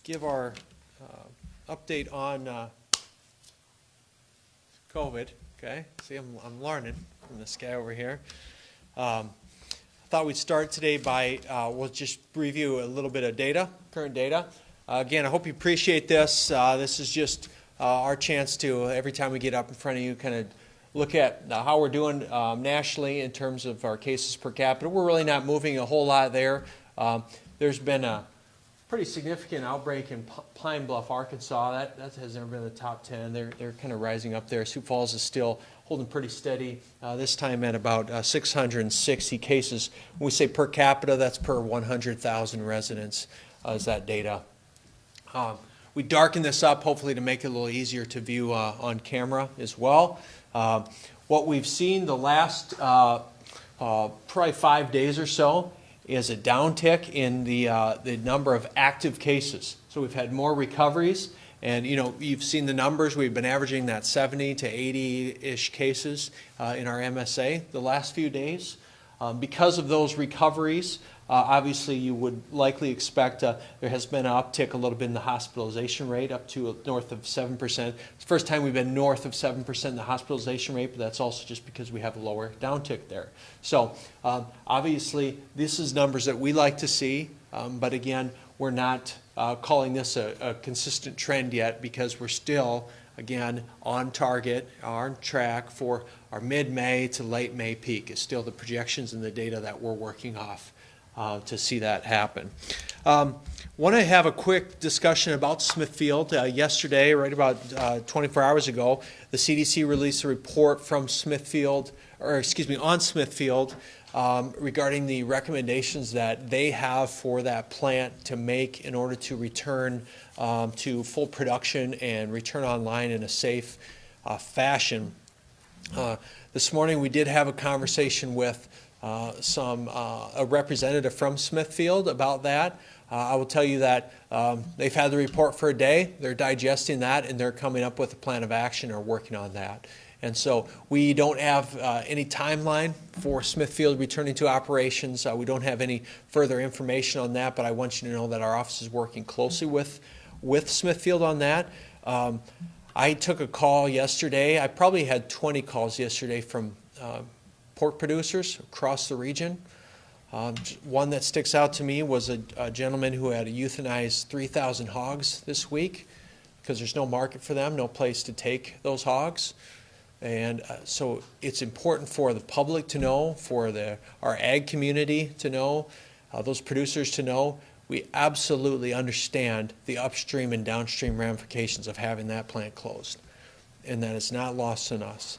Give our update on COVID. Okay, see, I'm learning from this guy over here. I thought we'd start today by we'll just review a little bit of data, current data. Again, I hope you appreciate this. This is just our chance to, every time we get up in front of you, kind of look at how we're doing nationally in terms of our cases per capita. We're really not moving a whole lot there. There's been a pretty significant outbreak in Pine Bluff, Arkansas. That has never been in the top 10. They're kind of rising up there. Sioux Falls is still holding pretty steady, this time at about 660 cases. When we say per capita, that's per 100,000 residents is that data. We darken this up hopefully to make it a little easier to view on camera as well. What we've seen the last probably 5 days or so is a downtick in the number of active cases. So we've had more recoveries, and you've seen the numbers. We've been averaging that 70 to 80-ish cases in our MSA the last few days. Because of those recoveries, obviously you would likely expect there has been an uptick a little bit in the hospitalization rate up to north of 7%. It's the first time we've been north of 7% in the hospitalization rate, but that's also just because we have a lower downtick there. So obviously this is numbers that we like to see, but again, we're not calling this a consistent trend yet because we're still, again, on target, on track for our mid-May to late May peak. It's still the projections and the data that we're working off to see that happen. Want to have a quick discussion about Smithfield. Yesterday, right about 24 hours ago, the CDC released a report from Smithfield, on Smithfield, regarding the recommendations that they have for that plant to make in order to return to full production and return online in a safe fashion. This morning we did have a conversation with a representative from Smithfield about that. I will tell you that they've had the report for a day, they're digesting that, and they're coming up with a plan of action or working on that. And so we don't have any timeline for Smithfield returning to operations. We don't have any further information on that, but I want you to know that our office is working closely with Smithfield on that. I took a call yesterday. I probably had 20 calls yesterday from pork producers across the region. One that sticks out to me was a gentleman who had euthanized 3,000 hogs this week because there's no market for them, no place to take those hogs. And so it's important for the public to know, for our ag community to know, those producers to know, we absolutely understand the upstream and downstream ramifications of having that plant closed, and that it's not lost on us.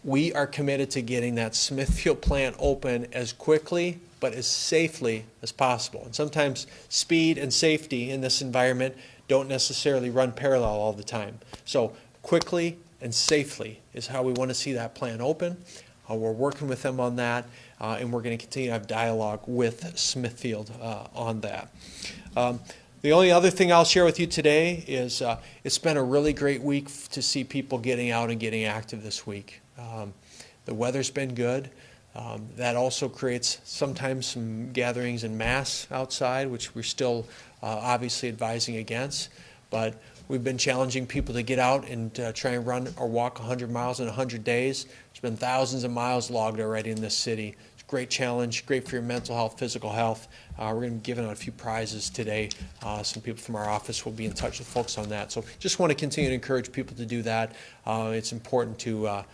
We are committed to getting that Smithfield plant open as quickly but as safely as possible. And sometimes speed and safety in this environment don't necessarily run parallel all the time. So quickly and safely is how we want to see that plant open. We're working with them on that, and we're going to continue to have dialogue with Smithfield on that. The only other thing I'll share with you today is it's been a really great week to see people getting out and getting active this week. The weather's been good. That also creates sometimes some gatherings en masse outside, which we're still obviously advising against. But we've been challenging people to get out and try and run or walk 100 miles in 100 days. There's been thousands of miles logged already in this city. It's a great challenge, great for your mental health, physical health. We're going to be giving out a few prizes today. Some people from our office will be in touch with folks on that. So just want to continue to encourage people to do that. It's important to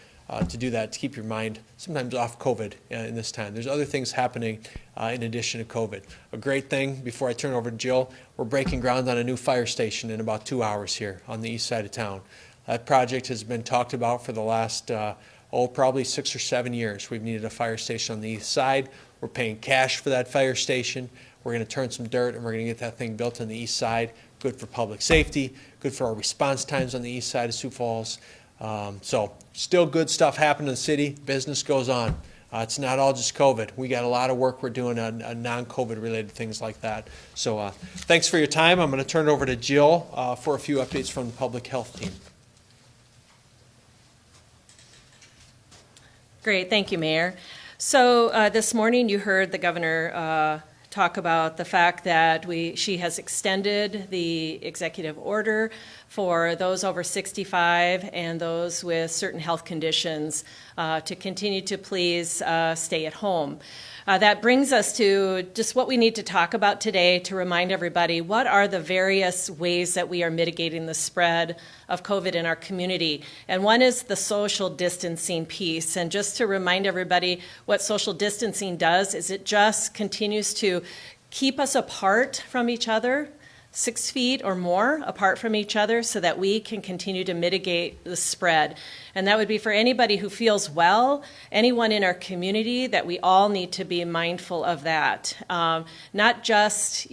do that, to keep your mind sometimes off COVID in this time. There's other things happening in addition to COVID. A great thing, before I turn it over to Jill, we're breaking ground on a new fire station in about 2 hours here on the east side of town. That project has been talked about for the last, probably 6 or 7 years. We've needed a fire station on the east side. We're paying cash for that fire station. We're going to turn some dirt, and we're going to get that thing built on the east side. Good for public safety, good for our response times on the east side of Sioux Falls. So still good stuff happening in the city. Business goes on. It's not all just COVID. We got a lot of work we're doing on non-COVID related things like that. So thanks for your time. I'm going to turn it over to Jill for a few updates from the public health team. Great. Thank you, Mayor. So this morning you heard the governor talk about the fact that she has extended the executive order for those over 65 and those with certain health conditions to continue to please stay at home. That brings us to just what we need to talk about today to remind everybody what are the various ways that we are mitigating the spread of COVID in our community. And one is the social distancing piece. And just to remind everybody what social distancing does is it just continues to keep us apart from each other, 6 feet or more apart from each other, so that we can continue to mitigate the spread. And that would be for anybody who feels well, anyone in our community, that we all need to be mindful of that. Not just,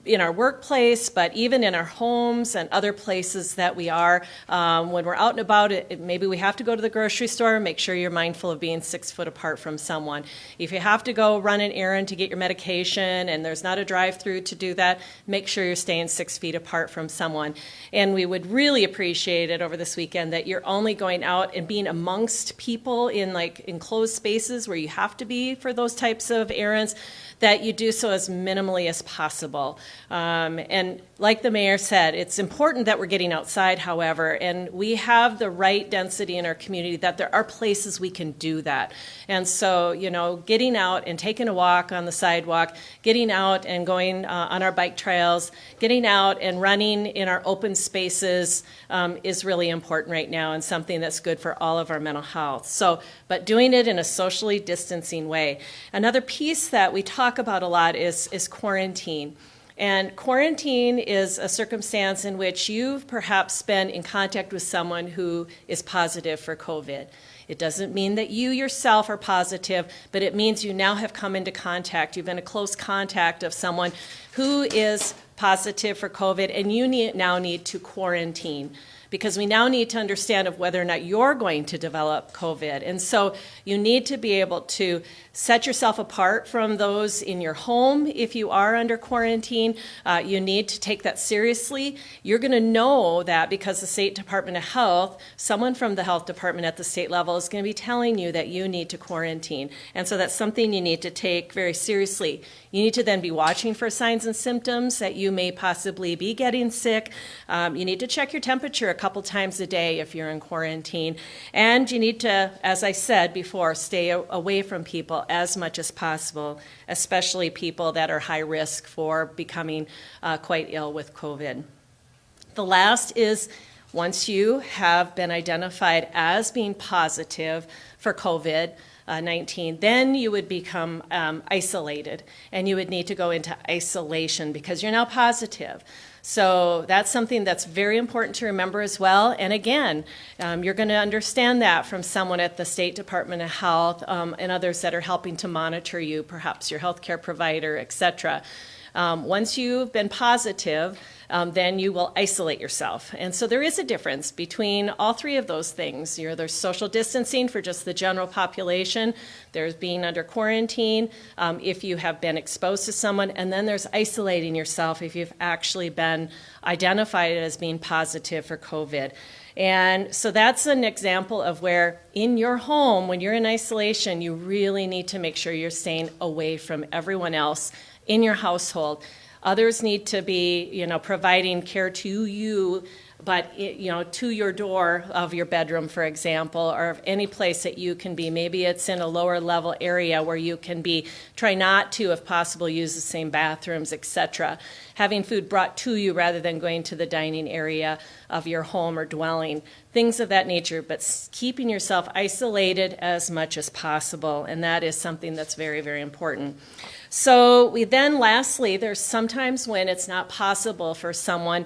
in our workplace, but even in our homes and other places that we are. When we're out and about, maybe we have to go to the grocery store, make sure you're mindful of being 6 foot apart from someone. If you have to go run an errand to get your medication and there's not a drive-through to do that, make sure you're staying 6 feet apart from someone. And we would really appreciate it over this weekend that you're only going out and being amongst people in enclosed spaces where you have to be for those types of errands, that you do so as minimally as possible. And like the mayor said, it's important that we're getting outside, however, and we have the right density in our community that there are places we can do that. And so, getting out and taking a walk on the sidewalk, getting out and going on our bike trails, getting out and running in our open spaces is really important right now and something that's good for all of our mental health. So, but doing it in a socially distancing way. Another piece that we talk about a lot is quarantine. And quarantine is a circumstance in which you've perhaps been in contact with someone who is positive for COVID. It doesn't mean that you yourself are positive, but it means you now have come into contact. You've been in close contact of someone who is positive for COVID, and you now need to quarantine, because we now need to understand of whether or not you're going to develop COVID. And so you need to be able to set yourself apart from those in your home if you are under quarantine. You need to take that seriously. You're going to know that because the State Department of Health, someone from the health department at the state level is going to be telling you that you need to quarantine. And so that's something you need to take very seriously. You need to then be watching for signs and symptoms that you may possibly be getting sick. You need to check your temperature a couple times a day if you're in quarantine. And you need to, as I said before, stay away from people as much as possible, especially people that are high risk for becoming quite ill with COVID. The last is, once you have been identified as being positive for COVID-19, then you would become isolated, and you would need to go into isolation because you're now positive. So that's something that's very important to remember as well. And again, you're going to understand that from someone at the State Department of Health and others that are helping to monitor you, perhaps your healthcare provider, etc. Once you've been positive, then you will isolate yourself. And so there is a difference between all three of those things. There's social distancing for just the general population, there's being under quarantine if you have been exposed to someone, and then there's isolating yourself if you've actually been identified as being positive for COVID. And so that's an example of where in your home, when you're in isolation, you really need to make sure you're staying away from everyone else in your household. Others need to be, providing care to you, but, to your door of your bedroom, for example, or any place that you can be. Maybe it's in a lower level area where you can be. Try not to, if possible, use the same bathrooms, etc. Having food brought to you rather than going to the dining area of your home or dwelling. Things of that nature, but keeping yourself isolated as much as possible. And that is something that's very, very important. So we then, lastly, there's sometimes when it's not possible for someone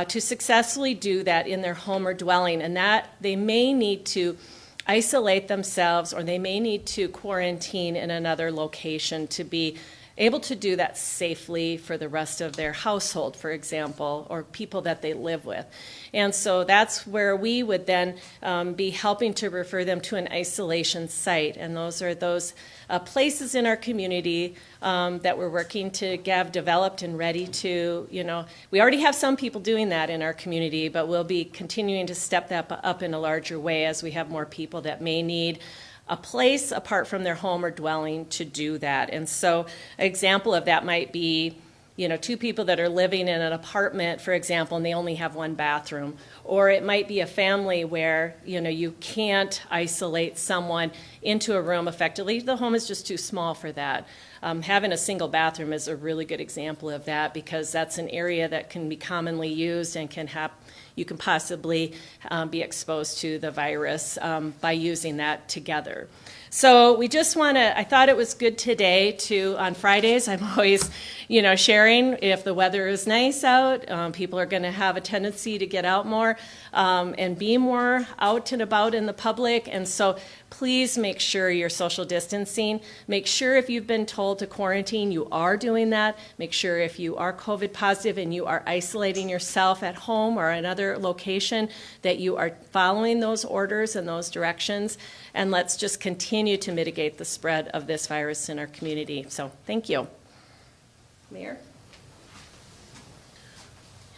to successfully do that in their home or dwelling, and that they may need to isolate themselves or they may need to quarantine in another location to be able to do that safely for the rest of their household, for example, or people that they live with. And so that's where we would then be helping to refer them to an isolation site. And those are those places in our community that we're working to have developed and ready to, we already have some people doing that in our community, but we'll be continuing to step that up in a larger way as we have more people that may need a place apart from their home or dwelling to do that. And so an example of that might be, two people that are living in an apartment, for example, and they only have one bathroom. Or it might be a family where, you can't isolate someone into a room effectively. The home is just too small for that. Having a single bathroom is a really good example of that, because that's an area that can be commonly used and you can possibly be exposed to the virus by using that together. So we just I thought it was good today on Fridays, I'm always, sharing if the weather is nice out, people are going to have a tendency to get out more and be more out and about in the public. And so please make sure you're social distancing. Make sure if you've been told to quarantine, you are doing that. Make sure if you are COVID positive and you are isolating yourself at home or another location, that you are following those orders and those directions. And let's just continue to mitigate the spread of this virus in our community. So thank you. Mayor?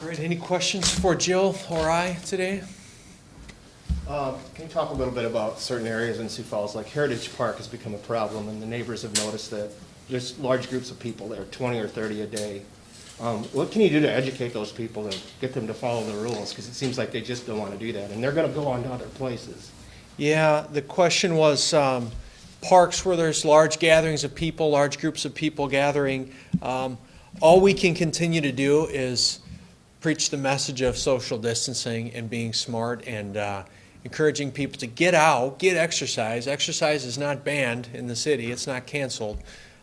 All right, any questions for Jill or I today? Can you talk a little bit about certain areas in Sioux Falls, like Heritage Park has become a problem, and the neighbors have noticed that there's large groups of people there, 20 or 30 a day. What can you do to educate those people to get them to follow the rules? Because it seems like they just don't want to do that, and they're going to go on to other places. Yeah, the question was parks where there's large gatherings of people, large groups of people gathering. All we can continue to do is preach the message of social distancing and being smart and encouraging people to get out, get exercise. Exercise is not banned in the city. It's not canceled.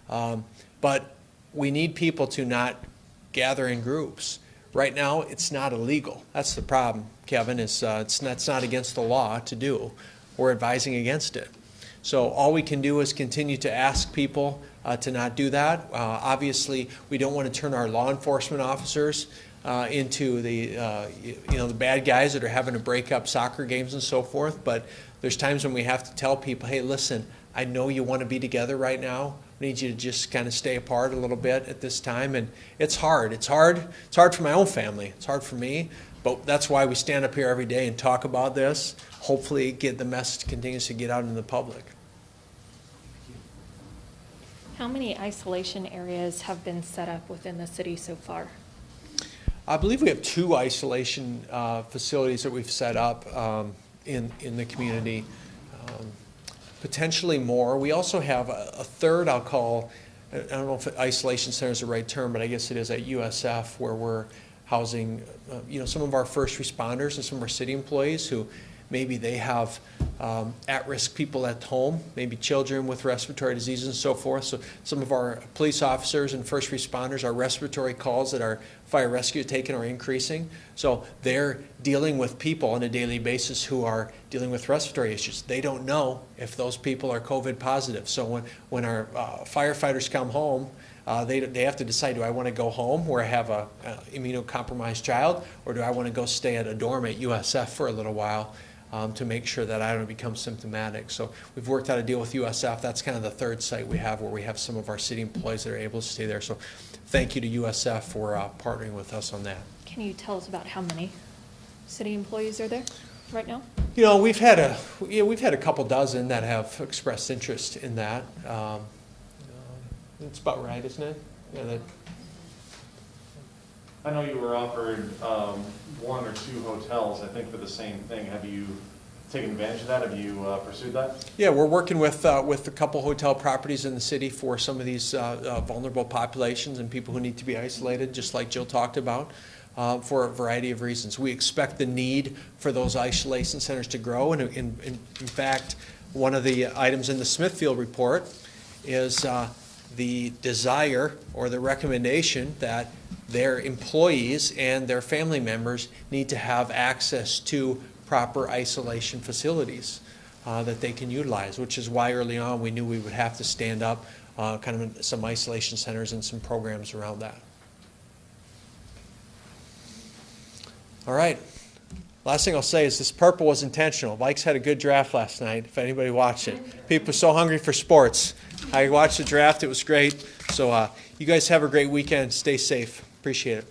But we need people to not gather in groups. Right now, it's not illegal. That's the problem, Kevin. It's not against the law to do. We're advising against it. So all we can do is continue to ask people to not do that. Obviously, we don't want to turn our law enforcement officers into the bad guys that are having to break up soccer games and so forth. But there's times when we have to tell people, hey, listen, I know you want to be together right now. I need you to just kind of stay apart a little bit at this time. And it's hard. It's hard for my own family. It's hard for me. But that's why we stand up here every day and talk about this. Hopefully the message continues to get out into the public. How many isolation areas have been set up within the city so far? I believe we have 2 isolation facilities that we've set up in the community, potentially more. We also have a third, I'll call, I don't know if isolation center is the right term, but I guess it is at USF, where we're housing some of our first responders and some of our city employees who maybe they have at-risk people at home, maybe children with respiratory diseases and so forth. So some of our police officers and first responders, our respiratory calls that our fire rescue taken are increasing. So they're dealing with people on a daily basis who are dealing with respiratory issues. They don't know if those people are COVID positive. So when our firefighters come home, they have to decide, do I want to go home where I have a immunocompromised child, or do I want to go stay at a dorm at USF for a little while to make sure that I don't become symptomatic. So we've worked out a deal with USF. That's kind of the third site we have where we have some of our city employees that are able to stay there. So thank you to USF for partnering with us on that. Can you tell us about how many city employees are there right now? We've had a couple dozen that have expressed interest in that. It's about right, isn't it? Yeah, I know you were offered 1 or 2 hotels, I think, for the same thing. Have you taken advantage of that? Have you pursued that? Yeah, we're working with a couple hotel properties in the city for some of these vulnerable populations and people who need to be isolated, just like Jill talked about, for a variety of reasons. We expect the need for those isolation centers to grow, and in fact, one of the items in the Smithfield report is the desire or the recommendation that their employees and their family members need to have access to proper isolation facilities that they can utilize, which is why early on we knew we would have to stand up kind of some isolation centers and some programs around that. All right. Last thing I'll say is this purple was intentional. Vikes had a good draft last night, if anybody watched it. People are so hungry for sports. I watched the draft. It was great. So you guys have a great weekend. Stay safe. Appreciate it.